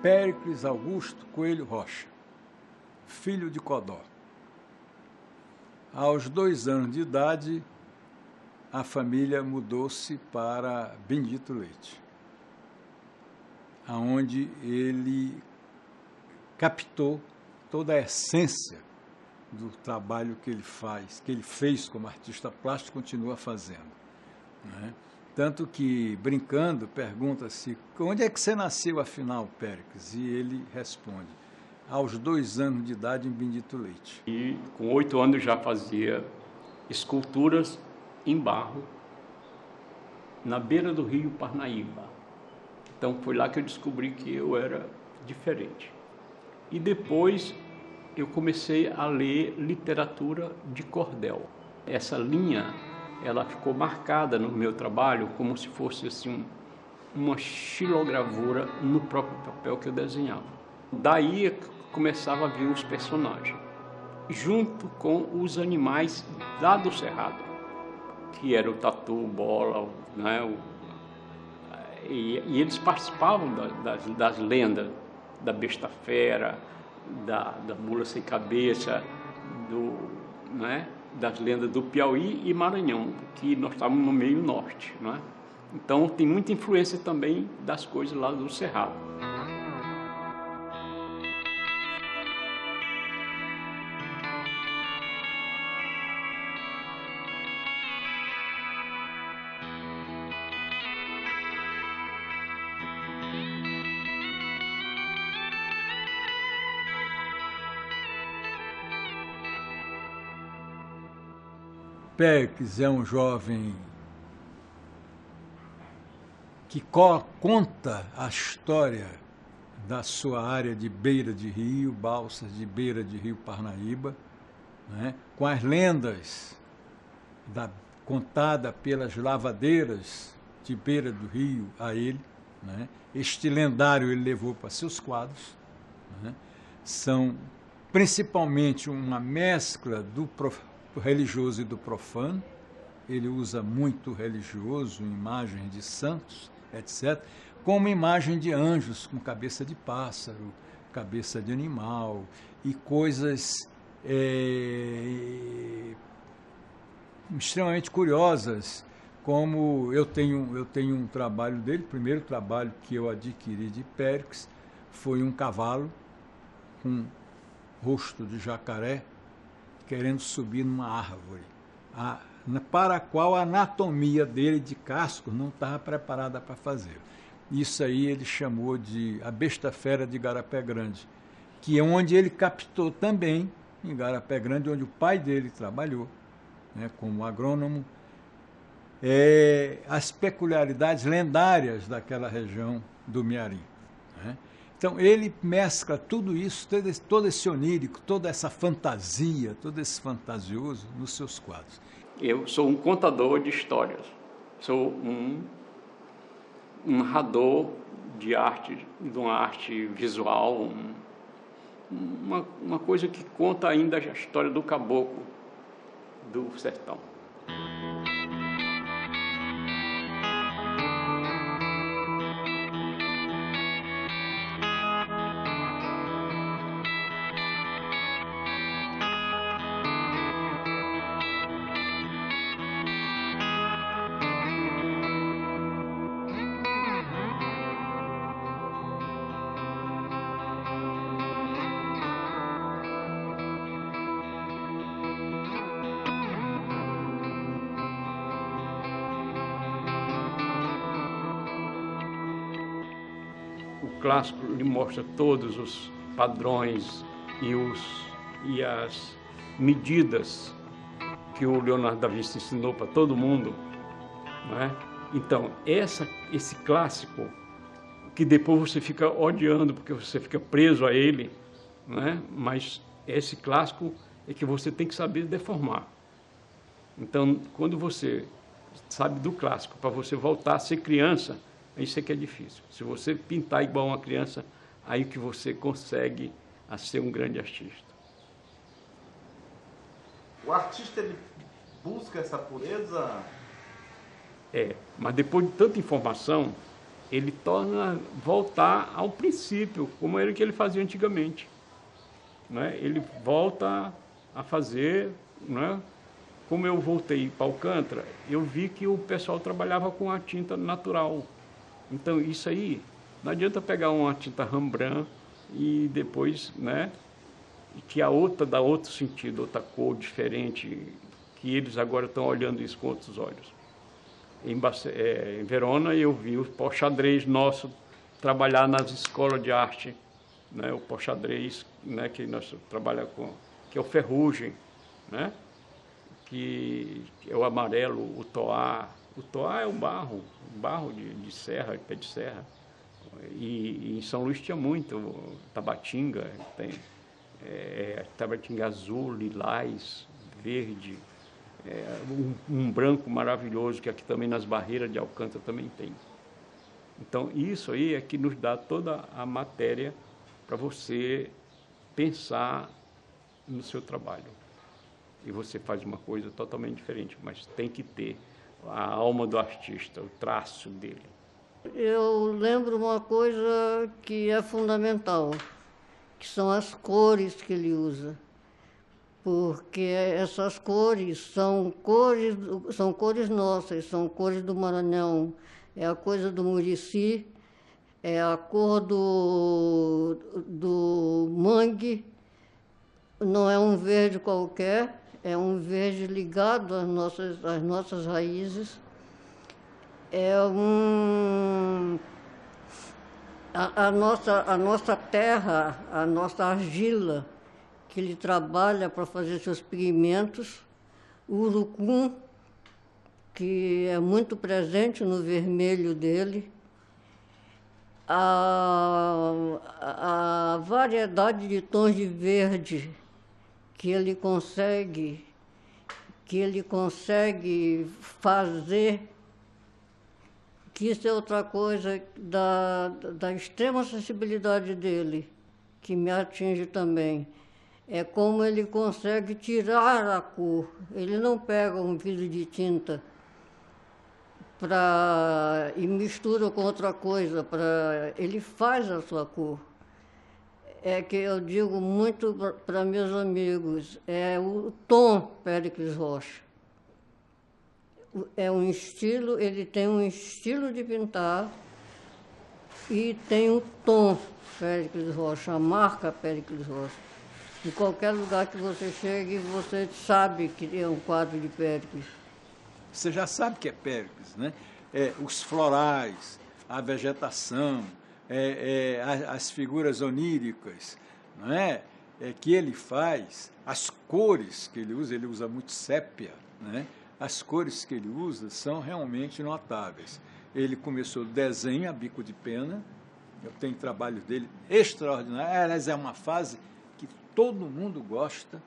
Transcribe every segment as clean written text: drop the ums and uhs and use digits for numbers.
Péricles Augusto Coelho Rocha, filho de Codó. Aos 2 anos de idade, a família mudou-se para Benedito Leite, onde ele captou toda a essência do trabalho que ele faz, que ele fez como artista plástico e continua fazendo, né? Tanto que, brincando, pergunta-se, onde é que você nasceu, afinal, Péricles? E ele responde, aos 2 anos de idade, em Benedito Leite. E com 8 anos já fazia esculturas em barro, na beira do rio Parnaíba. Então foi lá que eu descobri que eu era diferente. E depois eu comecei a ler literatura de cordel. Essa linha, ela ficou marcada no meu trabalho como se fosse assim, uma xilogravura no próprio papel que eu desenhava. Daí começava a vir os personagens, junto com os animais lá do Cerrado, que era o tatu, o bola, né? E eles participavam das lendas, da besta fera, da mula sem cabeça, né? Das lendas do Piauí e Maranhão, que nós estávamos no meio norte, não é? Então tem muita influência também das coisas lá do Cerrado. Péricles é um jovem que conta a história da sua área de beira de rio, Balsas de beira de rio Parnaíba, né, com as lendas contada pelas lavadeiras de beira do rio a ele, né. Este lendário ele levou para seus quadros, né, são principalmente uma mescla do religioso e do profano. Ele usa muito religioso, imagens de santos, etc., como imagem de anjos com cabeça de pássaro, cabeça de animal e coisas extremamente curiosas, como eu tenho um trabalho dele, o primeiro trabalho que eu adquiri de Péricles foi um cavalo com rosto de jacaré querendo subir numa árvore, para a qual a anatomia dele de casco não estava preparada para fazer. Isso aí ele chamou de a besta fera de Igarapé Grande, que é onde ele captou também, em Igarapé Grande, onde o pai dele trabalhou, né, como agrônomo, as peculiaridades lendárias daquela região do Mearim, né? Então, ele mescla tudo isso, todo esse onírico, toda essa fantasia, todo esse fantasioso nos seus quadros. Eu sou um contador de histórias, sou um narrador de arte, de uma arte visual, uma coisa que conta ainda a história do caboclo do sertão. O clássico lhe mostra todos os padrões e as medidas que o Leonardo da Vinci ensinou para todo mundo, não é? Então, esse clássico, que depois você fica odiando porque você fica preso a ele, não é? Mas esse clássico é que você tem que saber deformar. Então, quando você sabe do clássico, para você voltar a ser criança, isso é que é difícil. Se você pintar igual uma criança, aí que você consegue a ser um grande artista. O artista, ele busca essa pureza? Mas depois de tanta informação, ele torna voltar ao princípio, como era o que ele fazia antigamente. Né? Ele volta a fazer, né? Como eu voltei para Alcântara, eu vi que o pessoal trabalhava com a tinta natural. Então, isso aí, não adianta pegar uma tinta Rembrandt e depois, né, que a outra dá outro sentido, outra cor diferente, que eles agora estão olhando isso com outros olhos. Em Verona, eu vi o pó-xadrez nosso trabalhar nas escolas de arte, né, o pó-xadrez, né, que nós trabalhamos com, que é o ferrugem, né? Que é o amarelo, o toá. O toá é o barro de serra, pé de serra. E em São Luís tinha muito, tabatinga, tem tabatinga azul, lilás, verde, um branco maravilhoso, que aqui também nas barreiras de Alcântara também tem. Então isso aí é que nos dá toda a matéria para você pensar no seu trabalho. E você faz uma coisa totalmente diferente, mas tem que ter a alma do artista, o traço dele. Eu lembro uma coisa que é fundamental, que são as cores que ele usa. Porque essas cores são cores nossas, são cores do Maranhão. É a coisa do Murici, é a cor do mangue, não é um verde qualquer, é um verde ligado às nossas raízes. A nossa terra, a nossa argila, que ele trabalha para fazer seus pigmentos, o urucum, que é muito presente no vermelho dele, a variedade de tons de verde que ele consegue fazer, que isso é outra coisa da extrema sensibilidade dele, que me atinge também. É como ele consegue tirar a cor. Ele não pega um vidro de tinta e mistura com outra coisa, ele faz a sua cor. É que eu digo muito para meus amigos, é o tom Péricles Rocha. É um estilo, ele tem um estilo de pintar e tem o tom Péricles Rocha, a marca Péricles Rocha. Em qualquer lugar que você chegue, você sabe que é um quadro de Péricles. Você já sabe que é Péricles, né? Os florais, a vegetação, as figuras oníricas, não é? Que ele faz, as cores que ele usa muito sépia, né? As cores que ele usa são realmente notáveis. Ele começou desenho a bico de pena, eu tenho trabalhos dele extraordinários, aliás, é uma fase que todo mundo gosta,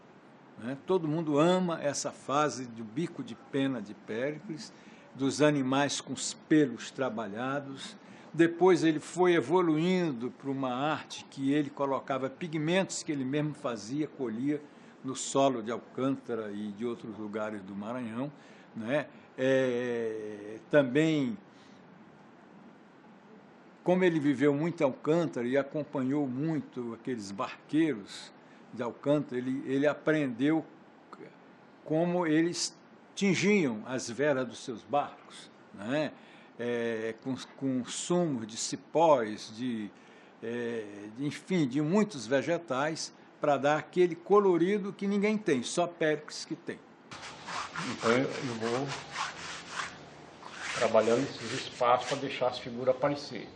né? Todo mundo ama essa fase do bico de pena de Péricles, dos animais com os pelos trabalhados. Depois ele foi evoluindo para uma arte que ele colocava pigmentos que ele mesmo fazia, colhia no solo de Alcântara e de outros lugares do Maranhão, né? Também, como ele viveu muito em Alcântara e acompanhou muito aqueles barqueiros de Alcântara, ele aprendeu como eles tingiam as velas dos seus barcos, né? Com sumos de cipós, enfim, de muitos vegetais, para dar aquele colorido que ninguém tem, só Péricles que tem. Então eu vou trabalhando esses espaços para deixar as figuras aparecer.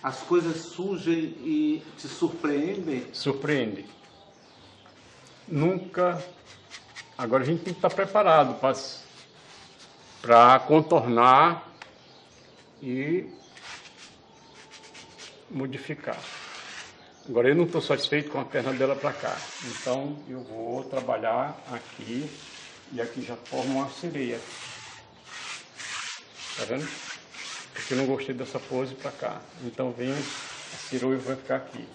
As coisas surgem e te surpreendem? Surpreende. Nunca. Agora a gente tem que estar preparado para contornar e modificar. Agora eu não estou satisfeito com a perna dela para cá, então eu vou trabalhar aqui e aqui já forma uma sereia. Tá vendo? Porque eu não gostei dessa pose para cá, então vem a sereia vai ficar aqui.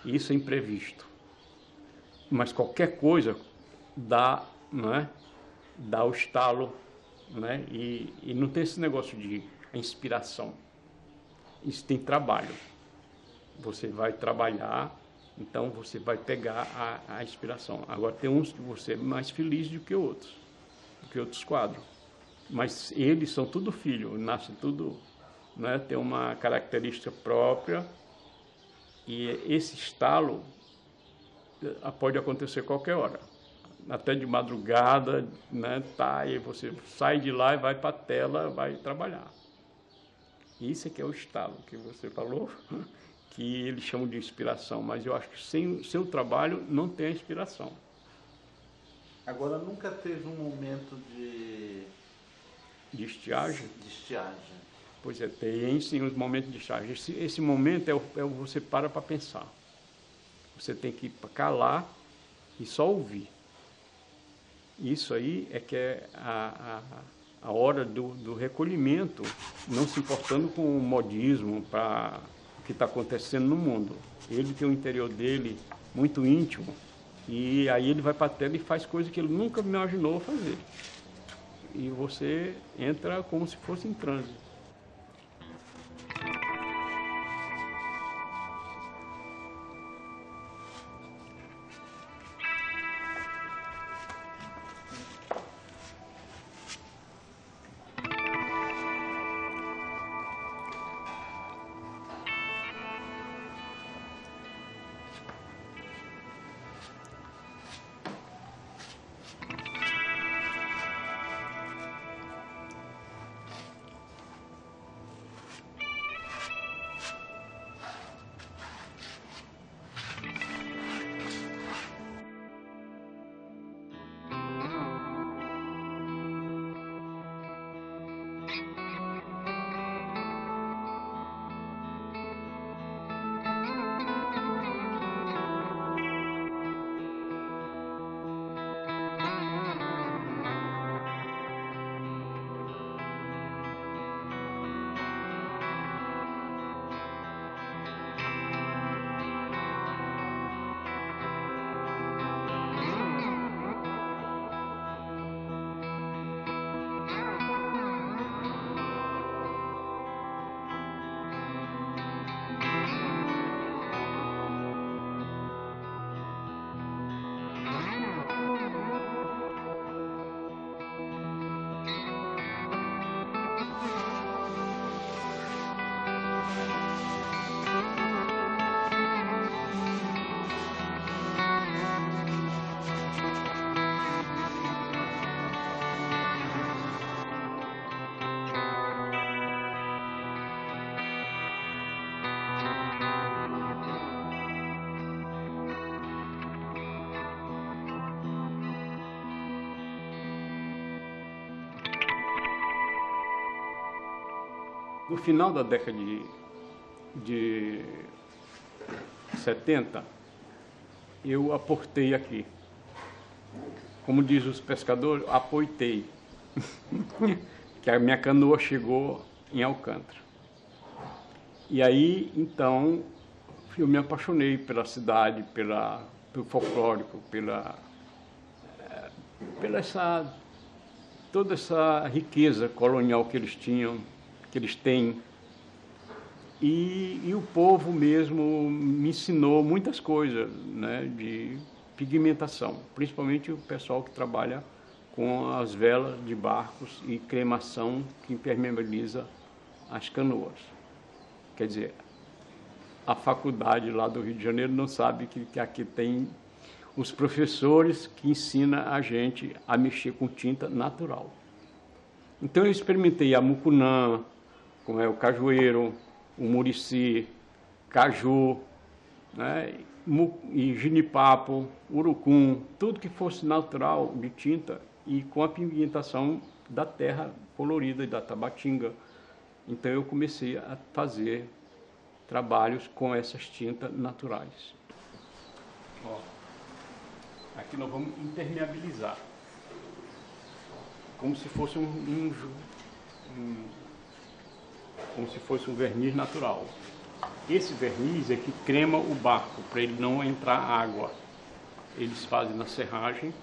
Isso é imprevisto. Mas qualquer coisa dá, não é? Dá o estalo, né? E não tem esse negócio de inspiração. Isso tem trabalho. Você vai trabalhar, então você vai pegar a inspiração. Agora tem uns que você é mais feliz do que outros quadros. Mas eles são tudo filho, nascem tudo, né? Tem uma característica própria. E esse estalo pode acontecer qualquer hora. Até de madrugada, né? Tá, e você sai de lá e vai para a tela, vai trabalhar. Isso é que é o estalo que você falou, que eles chamam de inspiração, mas eu acho que sem o trabalho não tem a inspiração. Agora, nunca teve um momento de estiagem? De estiagem. Pois é, tem sim os momentos de estiagem. Esse momento é você para pensar. Você tem que calar e só ouvir. Isso aí é que é a hora do recolhimento, não se importando com o modismo, para o que está acontecendo no mundo. Ele tem o interior dele muito íntimo, e aí ele vai para a tela e faz coisas que ele nunca imaginou fazer. E você entra como se fosse em transe. No final da década de 70, eu aportei aqui. Como diz os pescadores, apoitei. Que a minha canoa chegou em Alcântara. E aí, então, eu me apaixonei pela cidade, pelo folclórico, pela toda essa riqueza colonial que eles tinham, que eles têm. E o povo mesmo me ensinou muitas coisas, né, de pigmentação, principalmente o pessoal que trabalha com as velas de barcos e cremação que impermeabiliza as canoas. Quer dizer, a faculdade lá do Rio de Janeiro não sabe que aqui tem os professores que ensinam a gente a mexer com tinta natural. Então eu experimentei a mucunã, como é o cajueiro, o murici, caju, né, e ginipapo, urucum, tudo que fosse natural de tinta e com a pigmentação da terra colorida, da tabatinga. Então eu comecei a fazer trabalhos com essas tintas naturais. Ó, aqui nós vamos impermeabilizar, como se fosse como se fosse um verniz natural. Esse verniz é que crema o barco, para ele não entrar água. Eles fazem na serragem,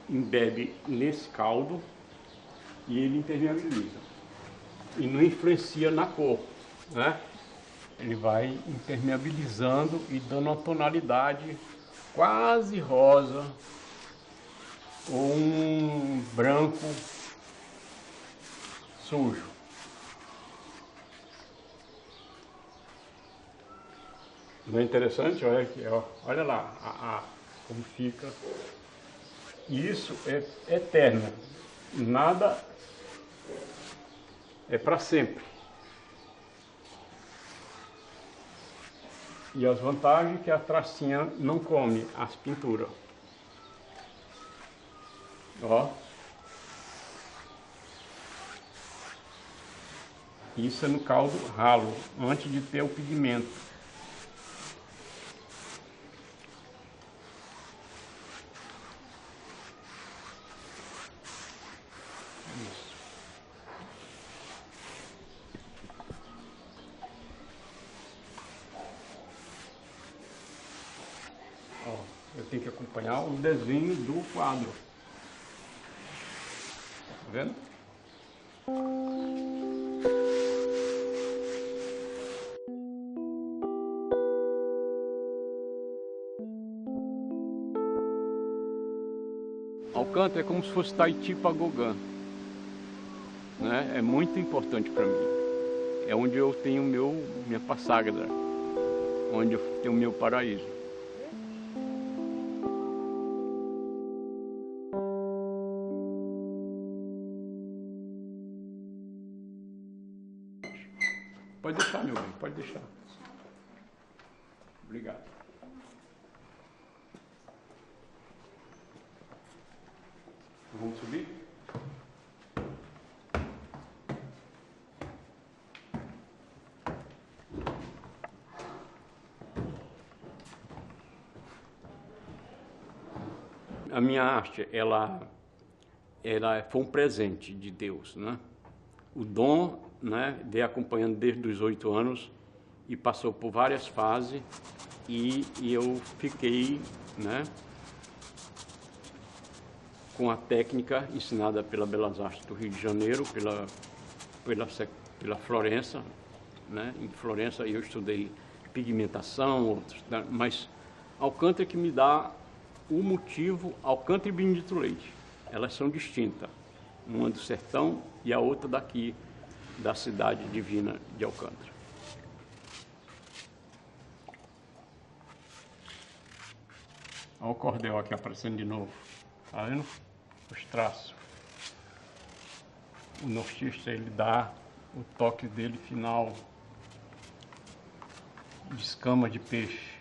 embebe nesse caldo e ele impermeabiliza. E não influencia na cor, né? Ele vai impermeabilizando e dando uma tonalidade quase rosa ou um branco sujo. Não é interessante? Olha aqui, ó. Olha lá como fica. Isso é eterno. Nada é para sempre. E as vantagens é que a tracinha não come as pinturas. Ó. Isso é no caldo ralo, antes de ter o pigmento. Eu tenho que acompanhar o desenho do quadro. Tá vendo? Alcântara é como se fosse Tahiti para Gauguin, né? É muito importante para mim. É onde eu tenho minha passagra, onde eu tenho o meu paraíso. Pode deixar, meu bem, pode deixar. Obrigado. Vamos subir? A minha arte, ela foi um presente de Deus, né? O dom, né, veio acompanhando desde os 8 anos e passou por várias fases e eu fiquei, né, com a técnica ensinada pela Belas Artes do Rio de Janeiro, pela Florença, né? Em Florença eu estudei pigmentação, mas Alcântara que me dá o motivo, Alcântara e Benedito Leite. Elas são distintas, uma do sertão e a outra daqui, da cidade divina de Alcântara. Olha o cordel aqui aparecendo de novo, tá vendo? Os traços. O nortista, ele dá o toque dele final de escama de peixe.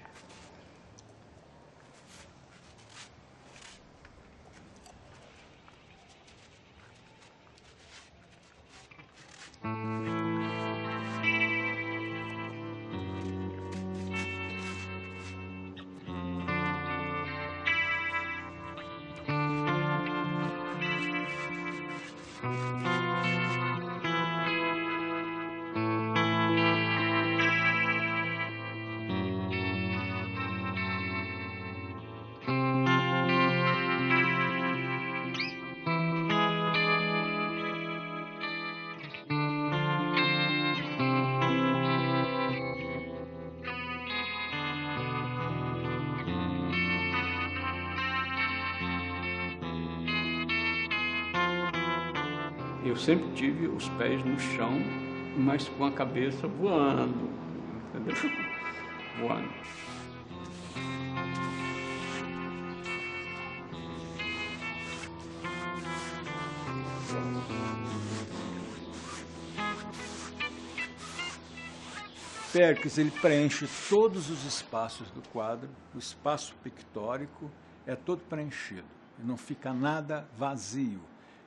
Eu sempre tive os pés no chão, mas com a cabeça voando, entendeu? Voando. Péricles, ele preenche todos os espaços do quadro, o espaço pictórico é todo preenchido, não fica nada vazio.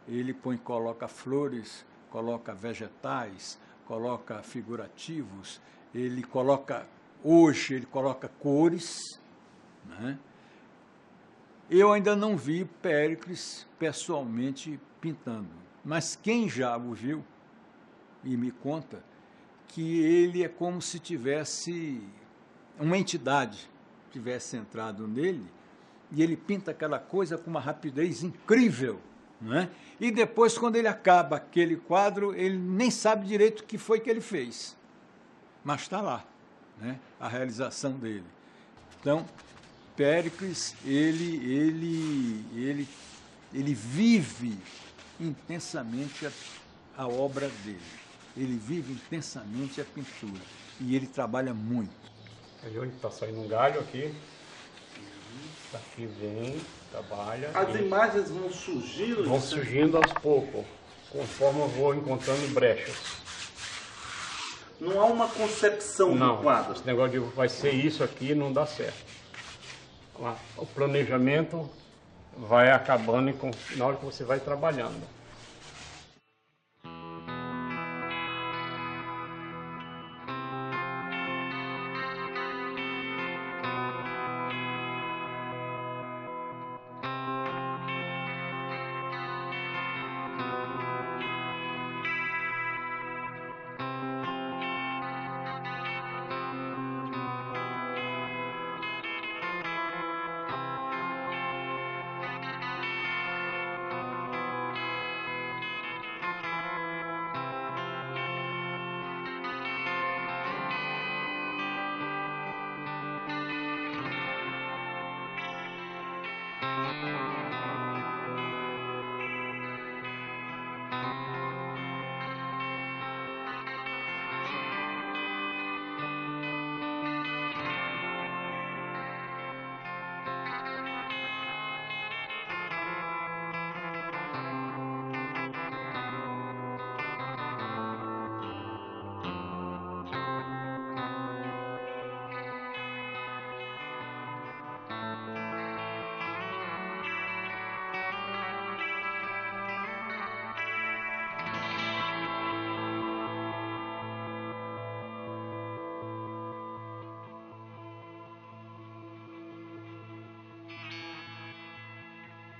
Ele coloca flores, coloca vegetais, coloca figurativos, hoje ele coloca cores, né? Eu ainda não vi Péricles pessoalmente pintando, mas quem já o viu e me conta que ele é como se tivesse uma entidade tivesse entrado nele, e ele pinta aquela coisa com uma rapidez incrível, não é? E depois, quando ele acaba aquele quadro, ele nem sabe direito o que foi que ele fez, mas está lá, né? A realização dele. Então, Péricles, ele vive intensamente a obra dele, ele vive intensamente a pintura, e ele trabalha muito. Ele está saindo um galho aqui. Aqui vem, trabalha. As imagens vão surgindo? Vão surgindo aos poucos, conforme eu vou encontrando brechas. Não há uma concepção do quadro? Esse negócio de vai ser isso aqui não dá certo. O planejamento vai acabando na hora que você vai trabalhando.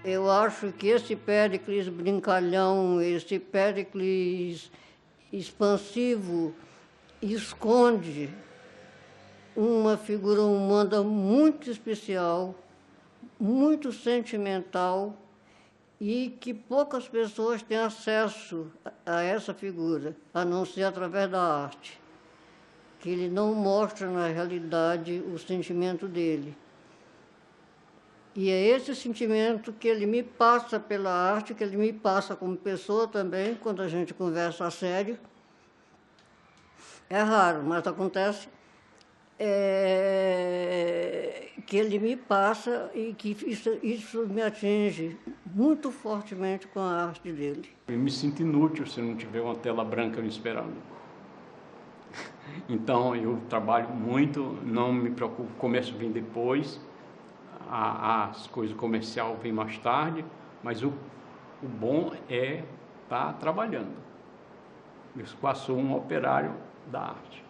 Eu acho que esse Péricles brincalhão, esse Péricles expansivo, esconde uma figura humana muito especial, muito sentimental, e que poucas pessoas têm acesso a essa figura, a não ser através da arte, que ele não mostra, na realidade, o sentimento dele. E é esse sentimento que ele me passa pela arte, que ele me passa como pessoa também, quando a gente conversa a sério. É raro, mas acontece que ele me passa e que isso me atinge muito fortemente com a arte dele. Eu me sinto inútil se não tiver uma tela branca me esperando. Então, eu trabalho muito, não me preocupo, o comércio vem depois, as coisas comerciais vêm mais tarde, mas o bom é estar trabalhando. Eu quase sou um operário da arte.